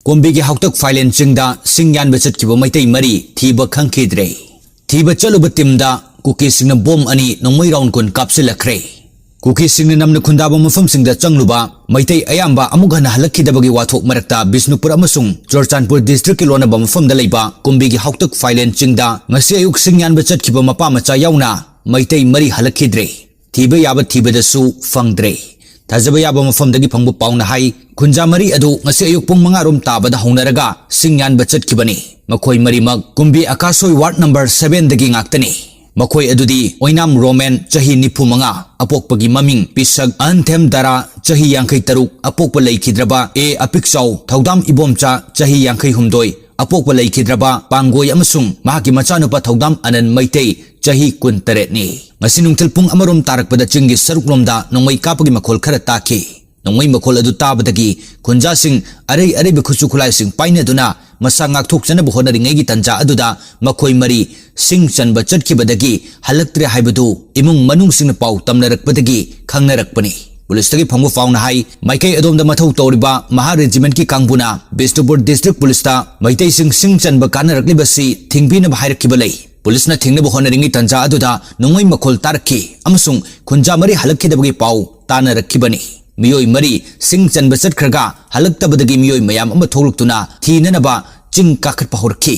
Kombi ki hautak Failen Chingda Shing yanba chatkhiba meitei mari thiba khangkhidre. Thiba chaluba timda kuki singna bom ani nongmai round kun kapsilakre. Kuki singna namna khundaba mafam singda changluba meitei ayamba amughana halakhidabagi wathok marakta Bishnupur amasung Churchanpur district kilona ba mafam da leiba Kombi ki hautak Failen Chingda ngasi ayuk Shing yanba chatkhiba mapa macha yauna meitei mari halakhidre. Thiba yaba thiba dasu fangdre. Thajaba yaba mafam dagi phangbu pauna hai Kunja mari adu ngasi ayuk pung mangarom tabada honaraga Shing yanba chatkibani. Makhoi mari mag Kumbi Akasoi ward number 7 dagi ngaktani. Makhoi adudi Oinam Roman chahi nipu manga apokpagi maming pisag Anthem Dara chahi yankai taruk apokpa laikhidraba A Apiksaw Thaudam Ibomcha chahi yankai humdoi apokpa laikhidraba Pangoi amasung mahaki machanupa Thaudam Anan meitei chahi kuntaret ni. Ngasi nungtil pung amarom tarakpada chinggi saruklomda nongmai kapagi makhol khara taki. Nongmai makhol adu tabadagi khunja sing arai bekhuchu khulai sing paina duna masa ngakthok chana bu honaringai gi tanja aduda makhoi mari Shing chanba chatkibadagi halaktre haibadu imung manung sing pau tamnarakpadagi khangnarakpani. Police tagi phangbu fauna hai maikai adomda mathau toriba Maha Regiment ki kangbuna Bishnupur district police ta meitei Shing chanba kanarakli thingbina bhairakkibalai. Police na thingna bu honaringai tanja aduda nongmai makhol tarakki amasung khunja mari halakhidabagi pau tanarakkhibani. Miyoi mari Shing chanba chatkhraga halaktabadagi miyoi mayam ama tholuktuna thinanaba ching kakhat pahorki.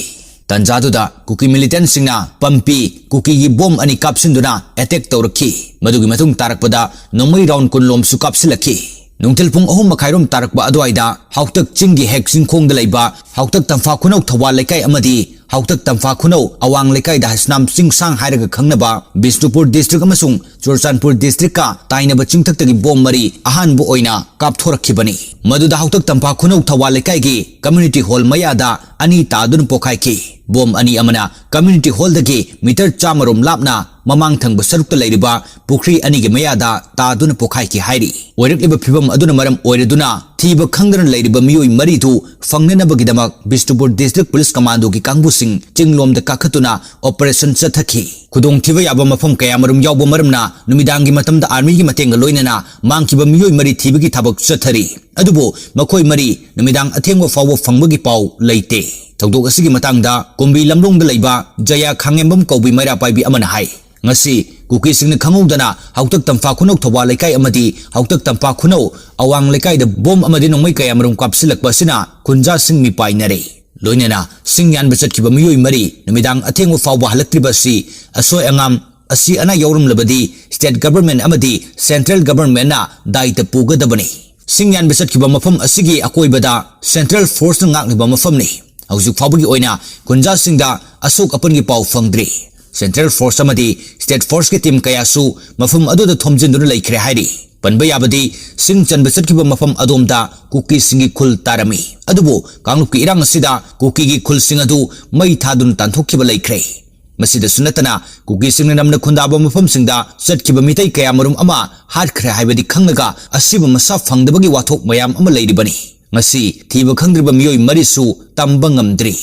Tanjaduda kuki militant singna pampi kuki gi bom ani kapsinduna attack tawrakhi. Madugi matung tarakpada nongmai round kunlom su kapsilakhi. Nungtil pung ahum makhairom tarakba adwaida hautak chingi hek singkhongda leiba hautak tamfa khunau thawal lekai amadi hautak tamfa khunau awang lekai da hasnam singsang hairaga khangnaba Bishnupur district amasung Churchanpur district ka tainaba chingthaktagi bom mari ahanbu oina kapthorakhibani. Maduda hautak tamfa khunau thawal lekai gi community hall mayada ani tadun pokhaiki. Bom ani amana community hall dagi meter chamarom lapna mamang thangba sarukta leiriba pukri ani gi mayada tadun pokhaiki hairi. Oirakliba phibam aduna maram oiraduna thiba khangdana leiriba miyoi mari thu fangnanabagidama Bishnupur district police commando gi kangbusing chinglomda kakhatuna operation chathaki. Khudong thiba yaba mafam kaya marum yawba maramna numidangi matamda army gi matenga loinana mangkiba miyoi mari thiba gi thabak chathari. Adubo makhoi mari numidang athengwa fawwa fangbagi pau leite. Thawdok asigi matangda Kombi lamlongda leiba Jaya khangembam kaubi maira paibi amana hai. Ngasi kuki singna khangudana hautak tamfa khunau thawal lekai amadi hautak tamfa khunau awang lekai da bom amadi nongmai kaya marum kapsilakba sina khunja sing mi painare. Loinana Shing yanba chatkhiba miyoi mari numidang athengwa fawwa halaktriba si asoi angam asi ana yaurum labadi state government amadi central government na daita pugadabani. Shing yanba chatkhiba mafam asigi akoibada central force na ngakliba mafam ni. Haujuk fawbagi oina khunja singda asok apangi pau fangdri. Central force amadi state force ki team kayasu mafam aduda thomjinduna leikhre hairi. Panba yabadi Shing chanba chatkhiba mafam adomda kuki singi khul tarami. Adubu kanglupki irang asida kuki gi khul sing adu mai thadun tanthokkiba leikhre. Masida sunatana kuki singna namna khundaba mafam singda chatkhiba meitei kaya marum ama hatkre haibadi khangnaga asiba masa fangdabagi wathok mayam ama leiribani. Ngasi thiba khangdriba miyoi marisu tamba ngamdri.